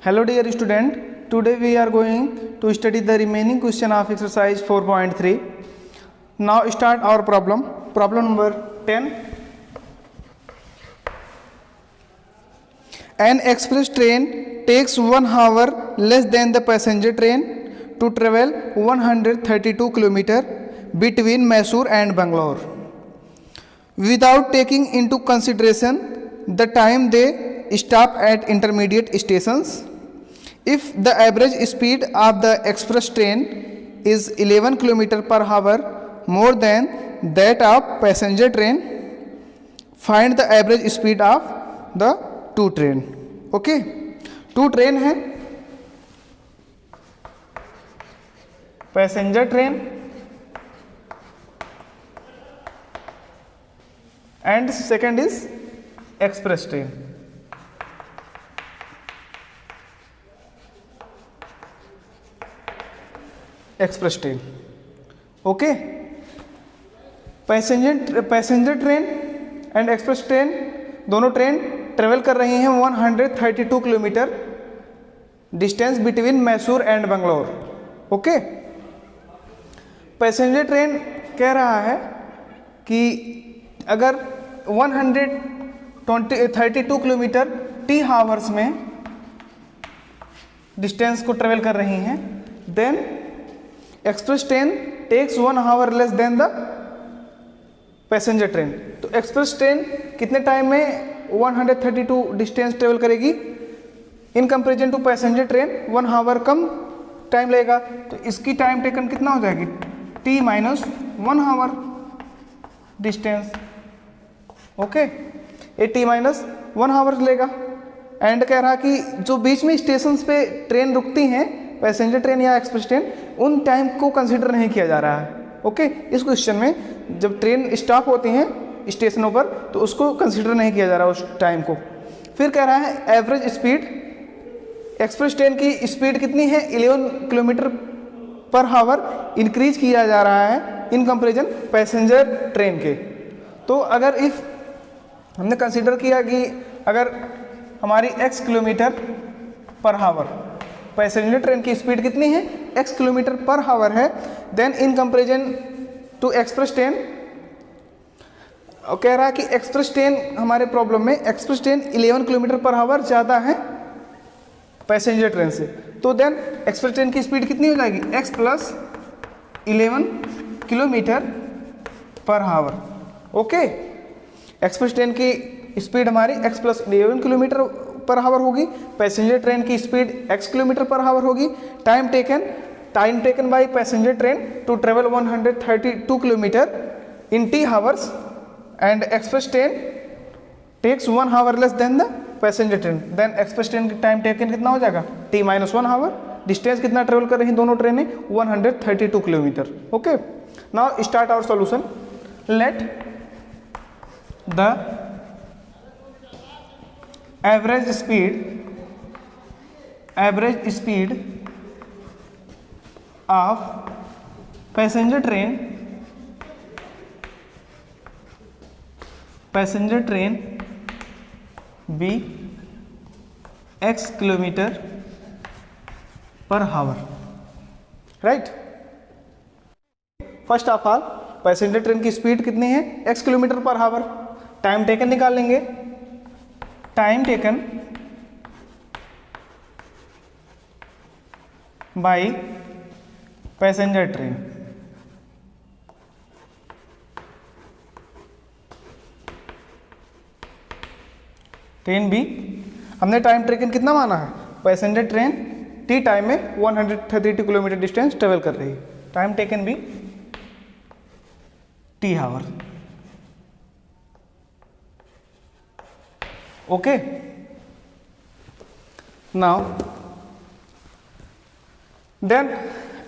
Hello dear student, today we are going to study the remaining question of exercise 4.3. Now start our problem. Problem number 10. An express train takes 1 hour less than the passenger train to travel 132 km between Mysore and Bangalore. Without taking into consideration the time they stop at intermediate stations, if the average speed of the express train is 11 km per hour more than that of passenger train, find the average speed of the two train. Okay, two train है, passenger train and second is express train. Express train. Okay, passenger train and express train दोनों train travel कर रही हैं 132 kilometre distance between Mysore and Bangalore. Okay, passenger train कह रहा है कि अगर 132 किलोमीटर टी हावर्स में डिस्टेंस को ट्रेवल कर रही हैं, then express train takes 1 hour less than the passenger train. तो एक्सप्रेस ट्रेन कितने टाइम में 132 डिस्टेंस ट्रेवल करेगी in comparison to passenger train 1 hour कम टाइम लगेगा. तो इसकी टाइम टेकन कितना हो जाएगी, t minus 1 hour distance. Okay, ये t माइनस 1 आवर लेगा. एंड कह रहा कि जो बीच में स्टेशन पे ट्रेन रुकती हैं पैसेंजर ट्रेन या एक्सप्रेस ट्रेन, उन टाइम को कंसिडर नहीं किया जा रहा है. ओके, इस क्वेश्चन में जब ट्रेन स्टॉप होती हैं स्टेशनों पर तो उसको कंसिडर नहीं किया जा रहा उस टाइम को. फिर कह रहा है एवरेज स्पीड, एक्सप्रेस ट्रेन की स्पीड कितनी है 11 किलोमीटर पर आवर इंक्रीज किया जा रहा है इन कंपेरिजन पैसेंजर ट्रेन के. तो अगर इफ हमने कंसिडर किया कि अगर हमारी x kilometre per hour passenger train की स्पीड कितनी है x किलोमीटर पर आवर है, then in comparison to express train कह रहा है कि एक्सप्रेस ट्रेन हमारे प्रॉब्लम में express train 11 kilometre per hour ज़्यादा है पैसेंजर ट्रेन से. तो देन एक्सप्रेस ट्रेन की स्पीड कितनी हो जाएगी x plus 11 kilometre per hour. Okay, express train की स्पीड हमारी x plus 11 kilometre per hour होगी, पैसेंजर ट्रेन की speed x kilometre per hour होगी. Time taken by passenger train to travel 132 kilometre in t hours and express train takes 1 hour less than the passenger train. Then express train की time taken कितना हो जाएगा t minus 1 hour. Distance कितना travel कर रही हैं दोनों ट्रेनें 132 kilometre. Okay, now start our solution. Let the average speed of passenger train B x kilometre per hour. Right, first of all passenger train की स्पीड कितनी है x kilometre per hour. Time taken निकाल लेंगे. Time taken by passenger train. Train be हमने time taken कितना माना है, passenger train T time में 132 किलोमीटर डिस्टेंस ट्रेवल कर रही है. Time taken be T hour. Okay, now then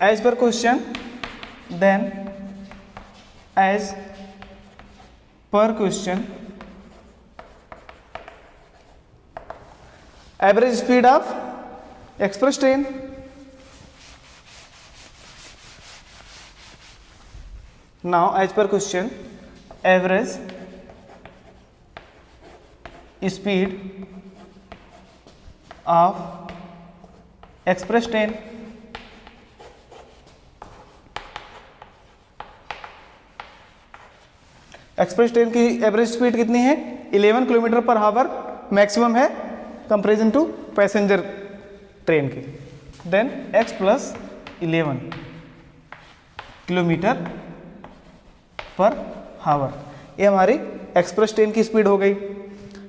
as per question, average speed of express train. Now as per question average speed of express train express train की average speed कितनी है 11 kilometre per hour maximum है comparison to passenger train की। Then x plus 11 kilometre per hour, ये हमारी express train की speed हो गई।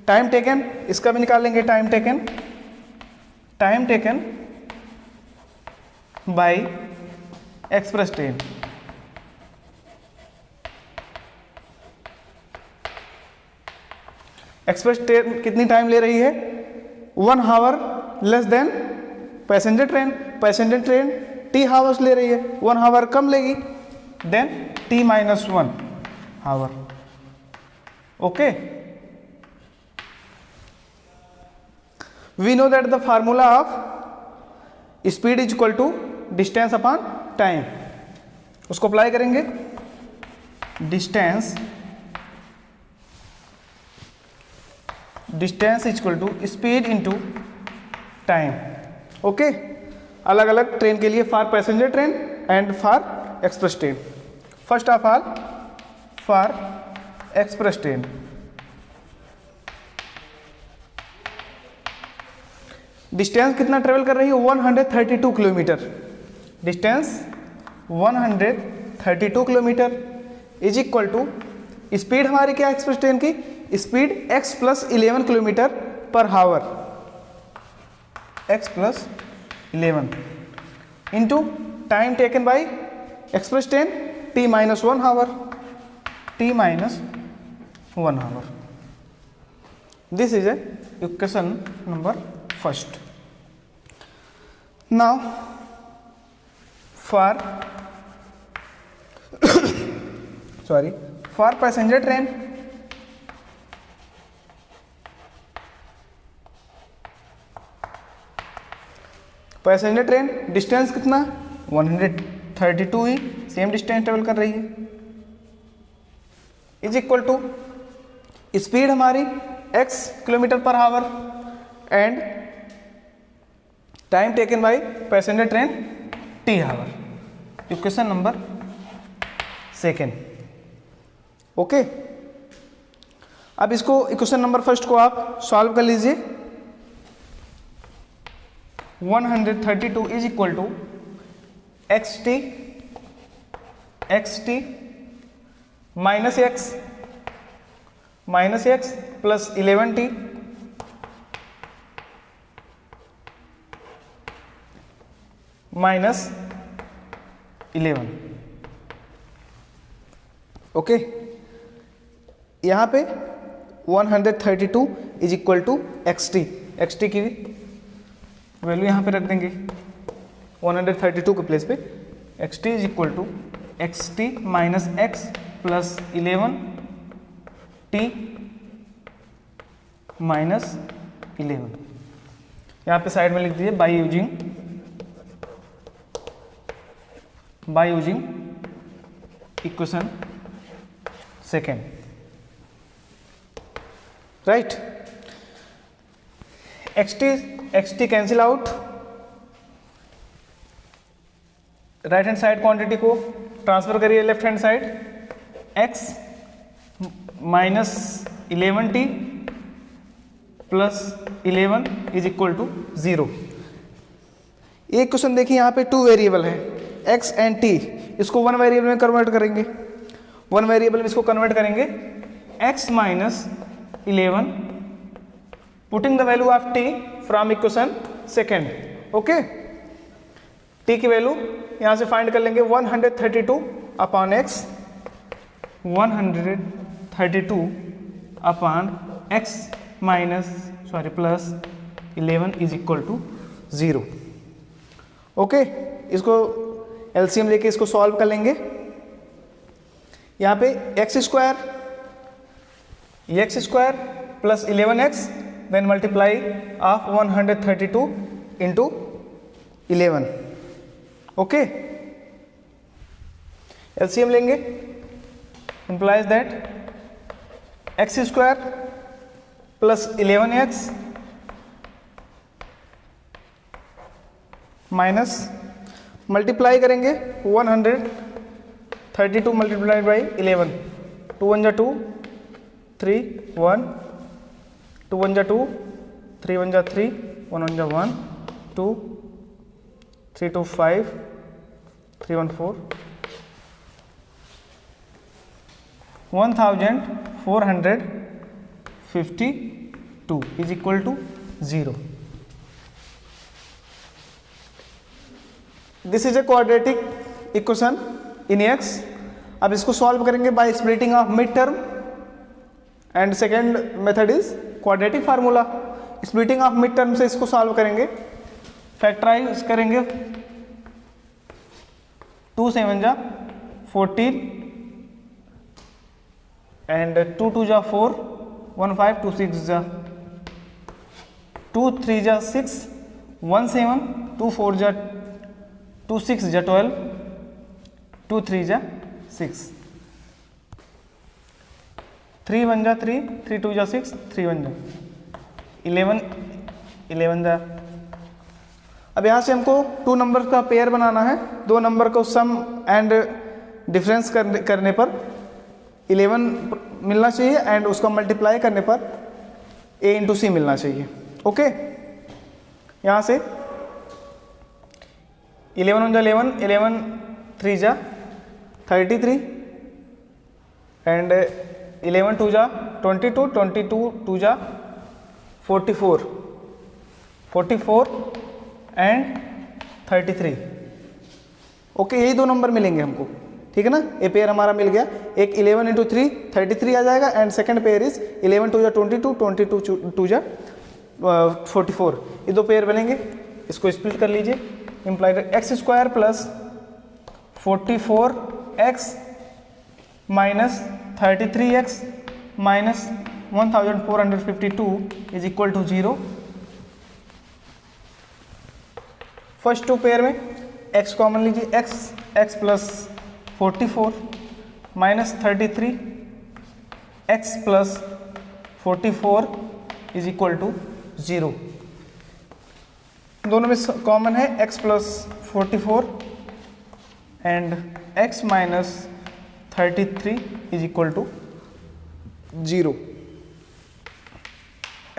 टाइम टेकन, इसका भी निकाल लेंगे। Time taken by express train, express train कितनी टाइम ले रही है 1 hour less than passenger train. Passenger train t hours ले रही है, 1 आवर कम लेगी, then t minus 1 hour. Okay, we know that the formula of speed is equal to distance upon time, उसको अप्लाई करेंगे। Distance is equal to speed into time. Okay, अलग अलग train के लिए, for passenger train and for express train. First of all for express train, distance कितना travel कर रही है 132 kilometre. Distance 132 kilometre is equal to speed हमारी क्या है एक्सप्रेस ट्रेन की, speed x plus 11 kilometre per hour, x plus 11 into time taken by express train t minus 1 hour, t minus 1 hour. This is a equation number first. Now for for passenger train, passenger train distance कितना 132 ही, same distance travel कर रही है, is equal to speed हमारी x kilometre per hour and time taken by passenger train t hour. Equation number second. Okay, अब इसको equation number first को आप सॉल्व कर लीजिए। 132 is equal to xt minus x plus 11t minus 11। Okay, यहाँ पे 132 is equal to xt की value यहाँ पे रख देंगे 132 के प्लेस पे। xt is equal to xt minus x plus 11t minus 11। यहाँ पे साइड में लिख दीजिए by using equation second, right. xt cancel out, right hand side quantity को ट्रांसफर करिए left hand side, x minus 11t plus 11 is equal to 0। एक question देखिए, यहाँ पे 2 वेरिएबल है x एंड t, इसको 1 वेरिएबल में कन्वर्ट करेंगे। 1 वेरिएबल में इसको कन्वर्ट करेंगे x minus 11 putting the value of t from equation second. Okay, t की वैल्यू यहाँ से फाइंड कर लेंगे 132 upon x, 132 upon x minus plus 11 is equal to 0। Okay, इसको एलसीएम लेके इसको सॉल्व कर लेंगे। यहाँ पे x square plus 11x then multiply of 132 into 11। Okay, LCM लेंगे, implies that x square plus 11x minus multiply करेंगे 132 मल्टीप्लाइड बाई 11, 2 1 जा 2, 3 1, 2 1 जा 2, 3 1 जा 3, 1 1 जा 1, 2 3 2 5, 3 1 4, 1452 is equal to 0. This is a quadratic equation in x. अब इसको सॉल्व करेंगे by splitting of mid term and second method is quadratic formula. Splitting of mid term से इसको सॉल्व करेंगे, फैक्टराइज करेंगे. 2 7 जा 14 एंड 2 2 जा 4, 1 5 2 6 जा 2 3 जा 6, 1 7 2 4 जा 2 6 जा 12, 2 3 जा 6, 3 1 जा 3, 3 2 जा 6, 3 1 जा 11, 11 जा. अब यहाँ से हमको 2 नंबर का पेयर बनाना है. 2 नंबर को सम एंड डिफरेंस करने पर 11 मिलना चाहिए एंड उसका मल्टीप्लाई करने पर a इंटू सी मिलना चाहिए. ओके, यहाँ से 11 1 जा 11, 11 3 जा 33 एंड 11 2 जा 22, 22 2 जा 44, 44 एंड 33. ओके, यही 2 नंबर मिलेंगे हमको. ठीक है ना, ए पेयर हमारा मिल गया. एक 11 इंटू 3 33 आ जाएगा एंड सेकंड पेयर इज 11 2 जा 22, 22 2 जा 44. ये 2 पेयर बनेंगे. इसको स्प्लिट कर लीजिए. Implied X square plus 44x minus 33x minus 1452 is equal to 0. First 2 pair में x कॉमन लीजिए. x plus 44 minus 33 x plus 44 is equal to 0. दोनों में कॉमन है x plus 44 and x minus 33 is equal to 0.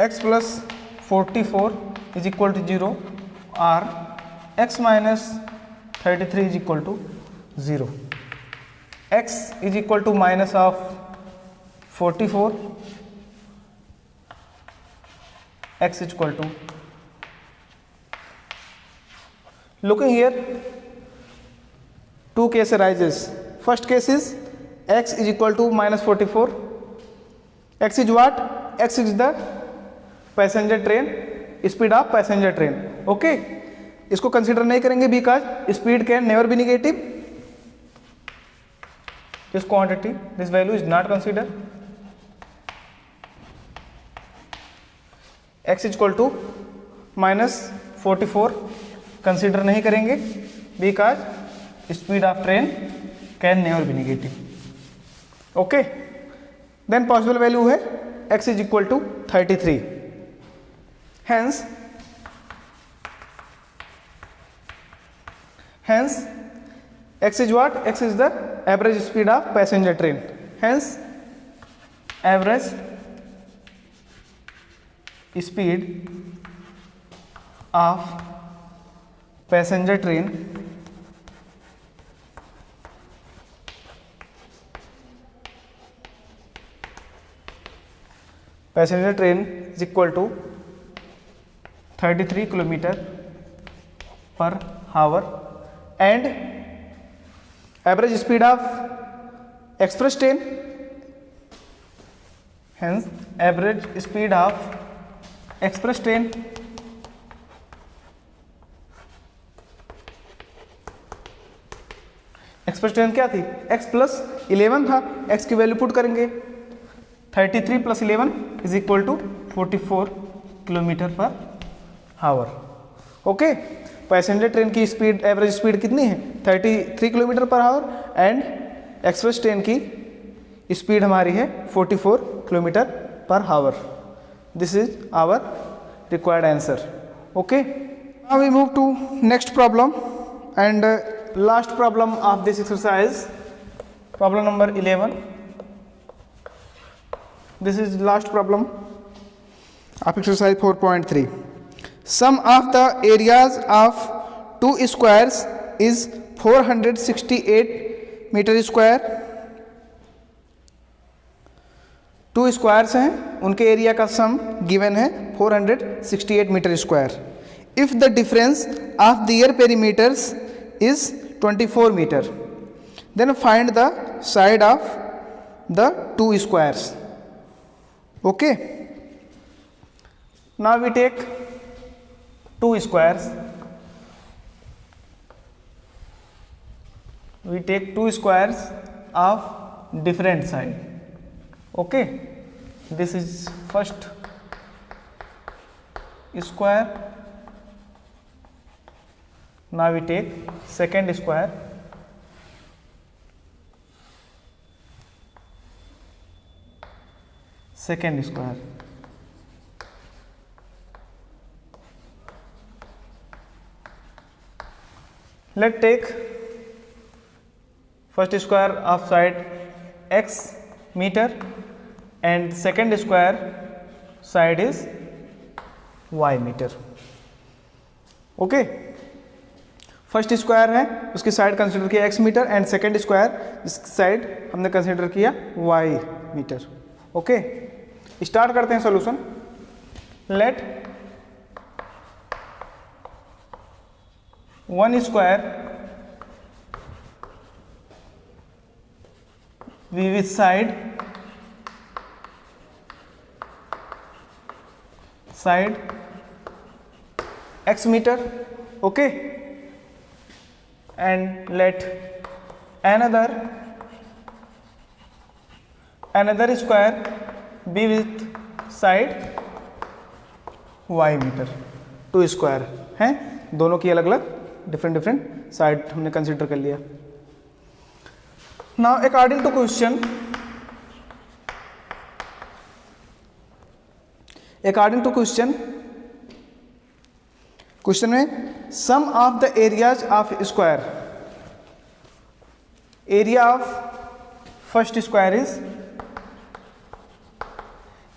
x plus 44 is equal to 0 और x minus 33 is equal to 0. x is equal to minus of 44, x is equal to. Looking here, 2 cases arises. First case is x is equal to minus 44. X is what? X is the passenger train, speed of passenger train. Okay, इसको consider नहीं करेंगे because speed can never be negative. This quantity, this value is not consider. x is equal to minus 44 consider नहीं करेंगे because speed of train can never be negative. Okay, then possible value है x is equal to 33. Hence x is what? X is the average speed of passenger train. Hence average speed of passenger train is equal to 33 kilometer per hour and average speed of express train. Hence average speed of express train क्या थी? x plus 11 था. x की value put करेंगे. 33 plus 11 is equal to 44 kilometre per hour. Okay, passenger train की speed, average speed कितनी है? 33 kilometre per hour and express train की speed हमारी है 44 kilometre per hour. This is our required answer. Okay, Now we move to next problem and last problem of this exercise, problem number 11. This is last problem of exercise 4.3. Sum of the areas of two squares is 468 meter square. Two squares हैं, उनके area का sum given है 468 metre square. If the difference of their perimeters is 24 metre, then find the side of the two squares. Okay, now we take two squares. we take two squares of different side. Okay, this is first square. Now we take second square. Second square. Let's take first square of side x meter and second square side is y meter. Okay, first square है उसकी side consider किया x metre and second square इसकी side हमने consider किया y metre. Okay, start करते हैं solution. Let one square V with side x meter. Okay, and let another square be with side y meter. Two square हैं, दोनों की अलग अलग डिफरेंट साइड हमने कंसीडर कर लिया. Now according to question, question में sum of the areas of square. Area of first square is,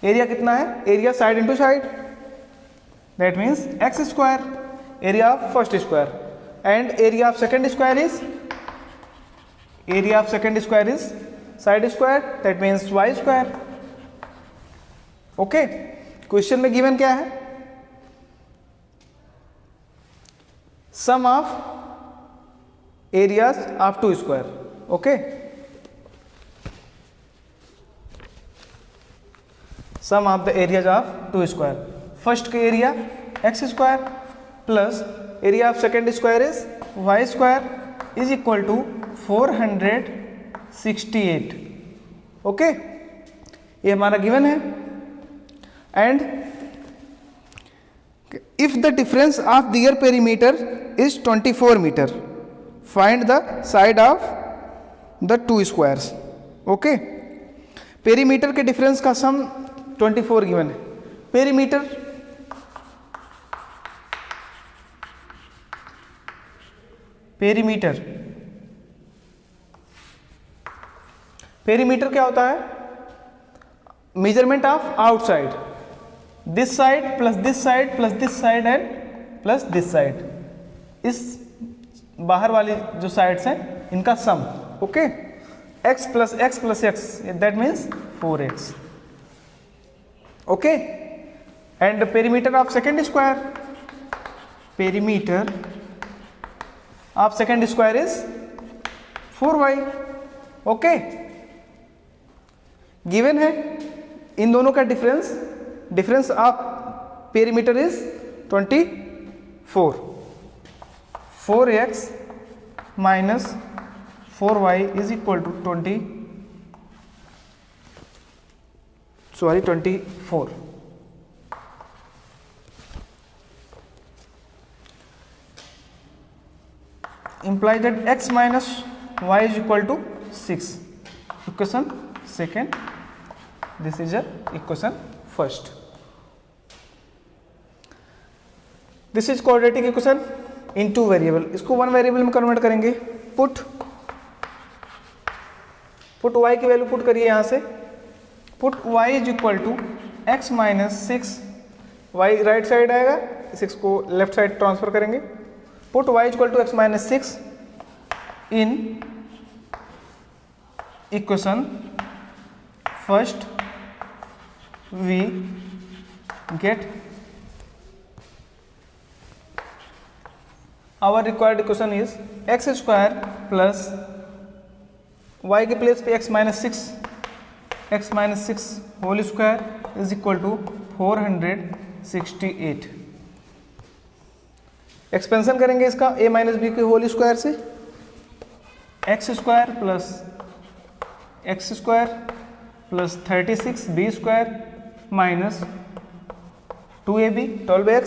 area कितना है? Area side into side, that means x square. Area of first square and area of second square is, area of second square is side square, that means y square. Okay, question में given क्या है? Sum of areas of two square. Okay, sum of the areas of two square. First का area x square plus area of second square is y square is equal to 468. Okay, ये हमारा given है. And if the difference of their perimeter is 24 metre, find the side of the two squares. Okay, perimeter के difference का sum 24 given है. Perimeter क्या होता है? Measurement of outside, this side plus this side plus this side and plus this side, इस बाहर वाली जो साइड्स हैं इनका sum. Okay, x plus x plus x, that means 4x. Okay, and perimeter of second square, perimeter of second square is 4y. Okay, given है इन दोनों का difference of perimeter is 24. 4x minus 4y is equal to 24. Imply that x minus y is equal to 6. Equation second, this is a equation first. This is quadratic equation in two variable, इसको one variable में convert करेंगे। Put y की value put करिए यहाँ से, put y is equal to X minus 6, y right side आएगा, 6 को left side transfer करेंगे। Put y equal to X minus 6 in equation first, we get our required equation is x square plus y के place पे x minus 6 whole square is equal to 468। Expansion करेंगे इसका a minus B के whole square से, x square plus 36 b स्क्वायर minus 2ab 12x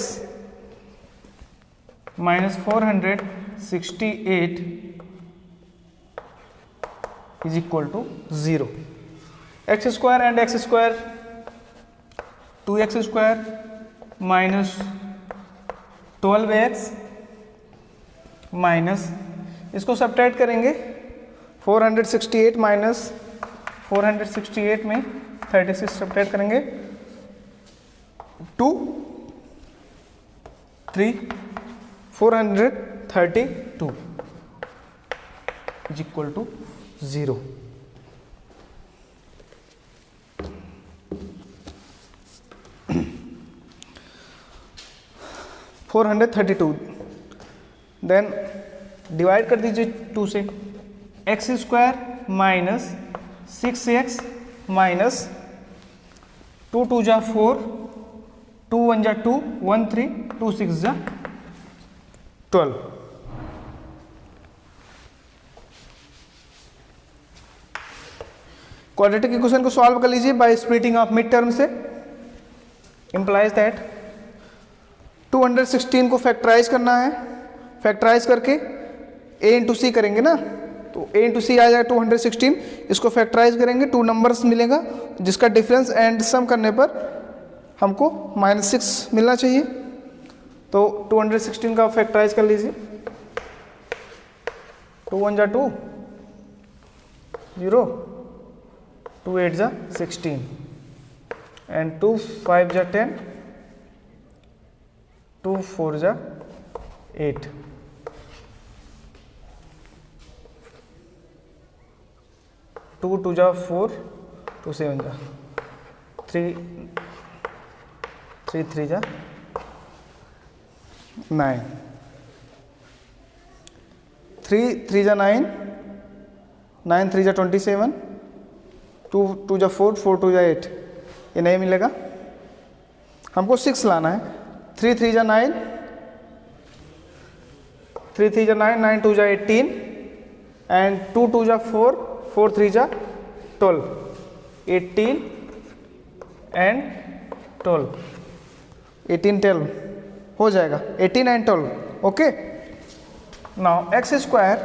minus 468 is equal to 0। X square and X square 2x square minus 12x minus, इसको subtract करेंगे 468 minus 468 में 36 subtract करेंगे 2 3 432 is equal to 0। Then divide कर दीजिए 2 से, x square minus 6x minus 2 2 जा 4, 2 1 जा 2, 1 3, 2 6 जा 12। क्वाड्रेटिक इक्वेशन को सॉल्व कर लीजिए by splitting of mid term से, इंप्लाइज दैट 216 को फैक्टराइज करना है, फैक्टराइज करके a इंटू सी करेंगे ना, तो a इंटू सी आ जाएगा 216, इसको फैक्टराइज करेंगे 2 नंबर्स मिलेगा जिसका डिफरेंस एंड सम करने पर हमको -6 मिलना चाहिए। तो 216 का फैक्टराइज कर लीजिए, 2 1 जा 2 0, 2 8 जा 16 एंड 2 5 जा 10, 2 4 जा 8, 2 2 जा 4, 2 7 जा 3, 3 3 जा 9, 3 3 जा 9, 9 3 जा 27, 2 2 जा 4, 4 2 जा 8, ये नहीं मिलेगा, हमको 6 लाना है। 3 3 जा 9, 3 3 जा 9, 9 2 जा 18 एंड 2 2 जा 4, 4 3 जा 12, 18 एंड 12, 18 12 हो जाएगा, 18 and 12। Okay, now X square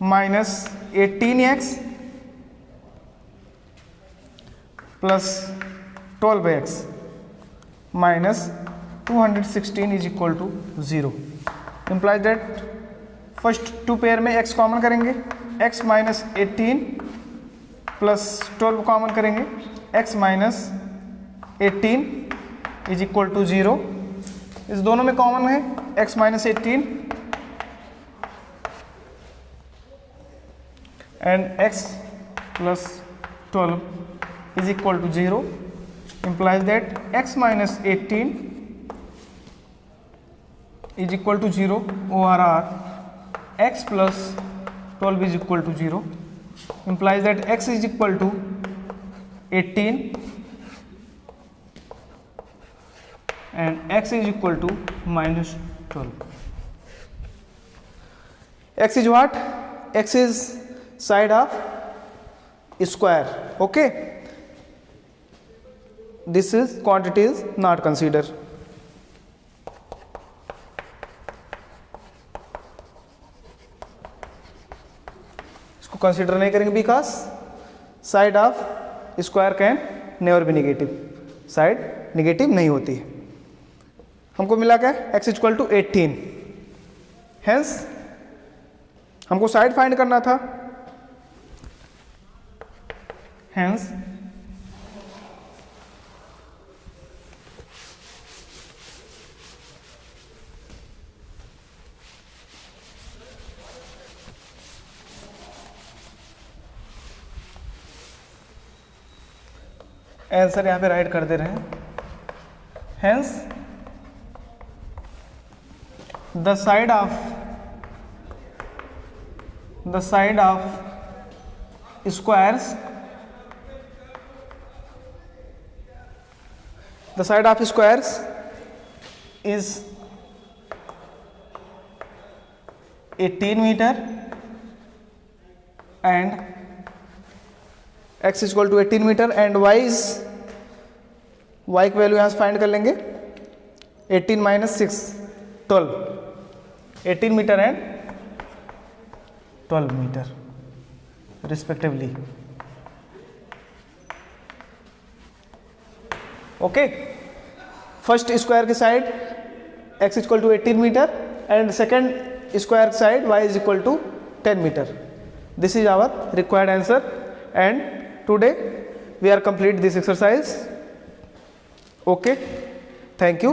minus 18x plus 12x minus 216 is equal to 0, implies that first 2 pair में x कॉमन करेंगे, x माइनस 18 प्लस 12 कॉमन करेंगे, x minus 18 is equal to 0, इस दोनों में कॉमन है x minus 18 and x plus 12 is equal to 0, implies that x minus 18 is equal to 0 ORR x plus 12 is equal to 0, implies that x is equal to 18 and x is equal to minus 12. X is what? X is side of square. Okay, this is quantity is not considered. इसको consider नहीं करेंगे because side of square can never be negative, side negative नहीं होती है. हमको मिला क्या, x equal to 18। Hence हमको साइड फाइंड करना था, हेंस आंसर यहाँ पे राइट कर दे रहे हैं। Hence the side of squares is 18 metre and x equal to 18 metre and y की वैल्यू यहाँ से फाइंड कर लेंगे, 18 minus 6 12, 18 metre and 12 metre respectively. Okay, first square की side x equal to 18 metre and second square side y is equal to 10 metre. This is our required answer and today we are complete this exercise. Okay, thank you.